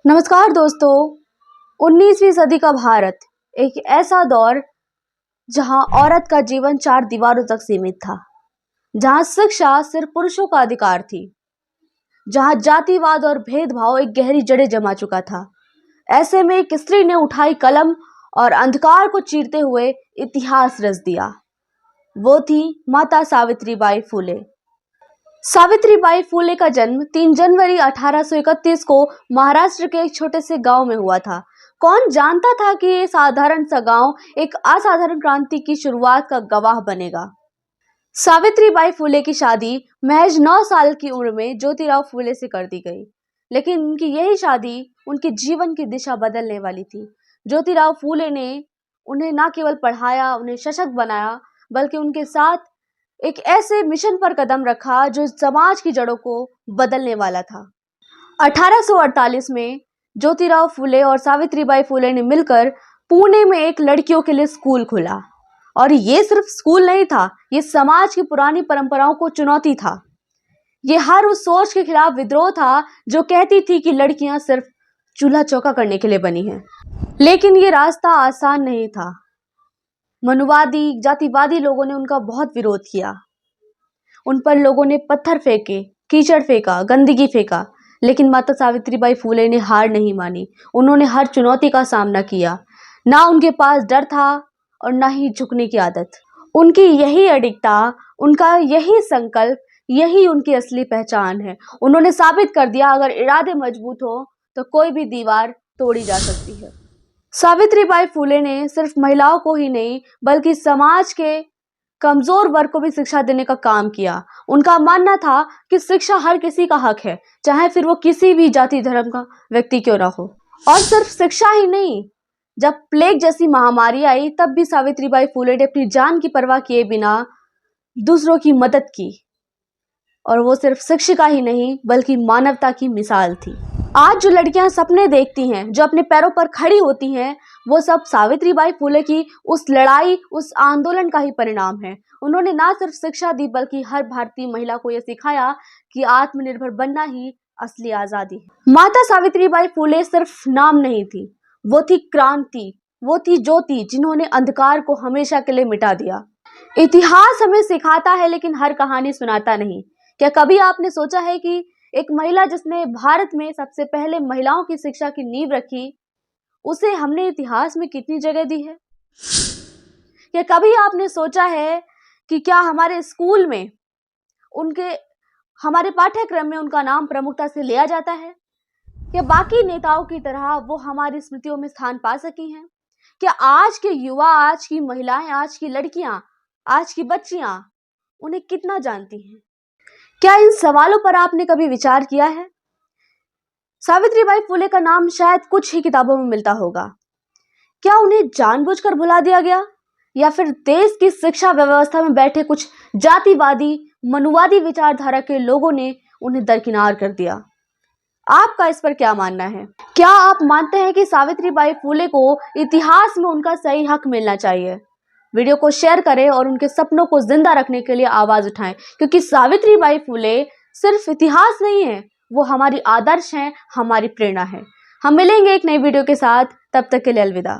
नमस्कार दोस्तों। 19वीं सदी का भारत एक ऐसा दौर जहां औरत का जीवन चार दीवारों तक सीमित था, जहां शिक्षा सिर्फ पुरुषों का अधिकार थी, जहां जातिवाद और भेदभाव एक गहरी जड़ें जमा चुका था। ऐसे में एक स्त्री ने उठाई कलम और अंधकार को चीरते हुए इतिहास रच दिया। वो थी माता सावित्रीबाई फुले। सावित्रीबाई फुले का जन्म 3 जनवरी 1831 को महाराष्ट्र के एक छोटे से गांव में हुआ था। कौन जानता था कि ये साधारण सा गांव एक असाधारण क्रांति की शुरुआत का गवाह बनेगा। सावित्रीबाई फुले की शादी महज 9 साल की उम्र में ज्योतिराव फुले से कर दी गई, लेकिन उनकी यही शादी उनके जीवन की दिशा बदलने वाली थी। ज्योतिराव फुले ने उन्हें न केवल पढ़ाया, उन्हें सशक्त बनाया, बल्कि उनके साथ एक ऐसे मिशन पर कदम रखा जो समाज की जड़ों को बदलने वाला था। 1848 में ज्योतिराव फुले और सावित्रीबाई फुले ने मिलकर पुणे में एक लड़कियों के लिए स्कूल खोला। और ये सिर्फ स्कूल नहीं था, ये समाज की पुरानी परंपराओं को चुनौती था। ये हर उस सोच के खिलाफ विद्रोह था जो कहती थी कि लड़कियां सिर्फ चूल्हा चौका करने के लिए बनी हैं। लेकिन ये रास्ता आसान नहीं था। मनुवादी, जातिवादी लोगों ने उनका बहुत विरोध किया। उन पर लोगों ने पत्थर फेंके, कीचड़ फेंका, गंदगी फेंका, लेकिन माता सावित्रीबाई फुले ने हार नहीं मानी। उन्होंने हर चुनौती का सामना किया। ना उनके पास डर था और ना ही झुकने की आदत। उनकी यही अडिगता, उनका यही संकल्प, यही उनकी असली पहचान है। उन्होंने साबित कर दिया, अगर इरादे मजबूत हो तो कोई भी दीवार तोड़ी जा सकती है। सावित्रीबाई फुले ने सिर्फ महिलाओं को ही नहीं, बल्कि समाज के कमजोर वर्ग को भी शिक्षा देने का काम किया। उनका मानना था कि शिक्षा हर किसी का हक है, चाहे फिर वो किसी भी जाति धर्म का व्यक्ति क्यों ना हो। और सिर्फ शिक्षा ही नहीं, जब प्लेग जैसी महामारी आई तब भी सावित्रीबाई फुले ने अपनी जान की परवाह किए बिना दूसरों की मदद की। और वो सिर्फ शिक्षिका ही नहीं, बल्कि मानवता की मिसाल थी। आज जो लड़कियां सपने देखती हैं, जो अपने पैरों पर खड़ी होती हैं, वो सब सावित्रीबाई फुले की उस लड़ाई, उस आंदोलन का ही परिणाम है। उन्होंने ना सिर्फ शिक्षा दी, बल्कि हर भारतीय महिला को यह सिखाया कि आत्मनिर्भर बनना ही असली आजादी है। माता सावित्रीबाई फुले सिर्फ नाम नहीं थी, वो थी क्रांति, वो थी ज्योति जिन्होंने अंधकार को हमेशा के लिए मिटा दिया। इतिहास हमें सिखाता है, लेकिन हर कहानी सुनाता नहीं। क्या कभी आपने सोचा है कि एक महिला जिसने भारत में सबसे पहले महिलाओं की शिक्षा की नींव रखी, उसे हमने इतिहास में कितनी जगह दी है? क्या कभी आपने सोचा है कि क्या हमारे स्कूल में हमारे पाठ्यक्रम में उनका नाम प्रमुखता से लिया जाता है? क्या बाकी नेताओं की तरह वो हमारी स्मृतियों में स्थान पा सकी हैं? क्या आज के युवा, आज की महिलाएं, आज की लड़कियां, आज की बच्चियां उन्हें कितना जानती हैं? क्या इन सवालों पर आपने कभी विचार किया है? सावित्रीबाई फुले का नाम शायद कुछ ही किताबों में मिलता होगा। क्या उन्हें जानबूझकर भुला दिया गया, या फिर देश की शिक्षा व्यवस्था में बैठे कुछ जातिवादी, मनुवादी विचारधारा के लोगों ने उन्हें दरकिनार कर दिया? आपका इस पर क्या मानना है? क्या आप मानते हैं कि सावित्रीबाई फुले को इतिहास में उनका सही हक मिलना चाहिए? वीडियो को शेयर करें और उनके सपनों को जिंदा रखने के लिए आवाज उठाएं, क्योंकि सावित्रीबाई फुले सिर्फ इतिहास नहीं है, वो हमारी आदर्श हैं, हमारी प्रेरणा है। हम मिलेंगे एक नई वीडियो के साथ, तब तक के लिए अलविदा।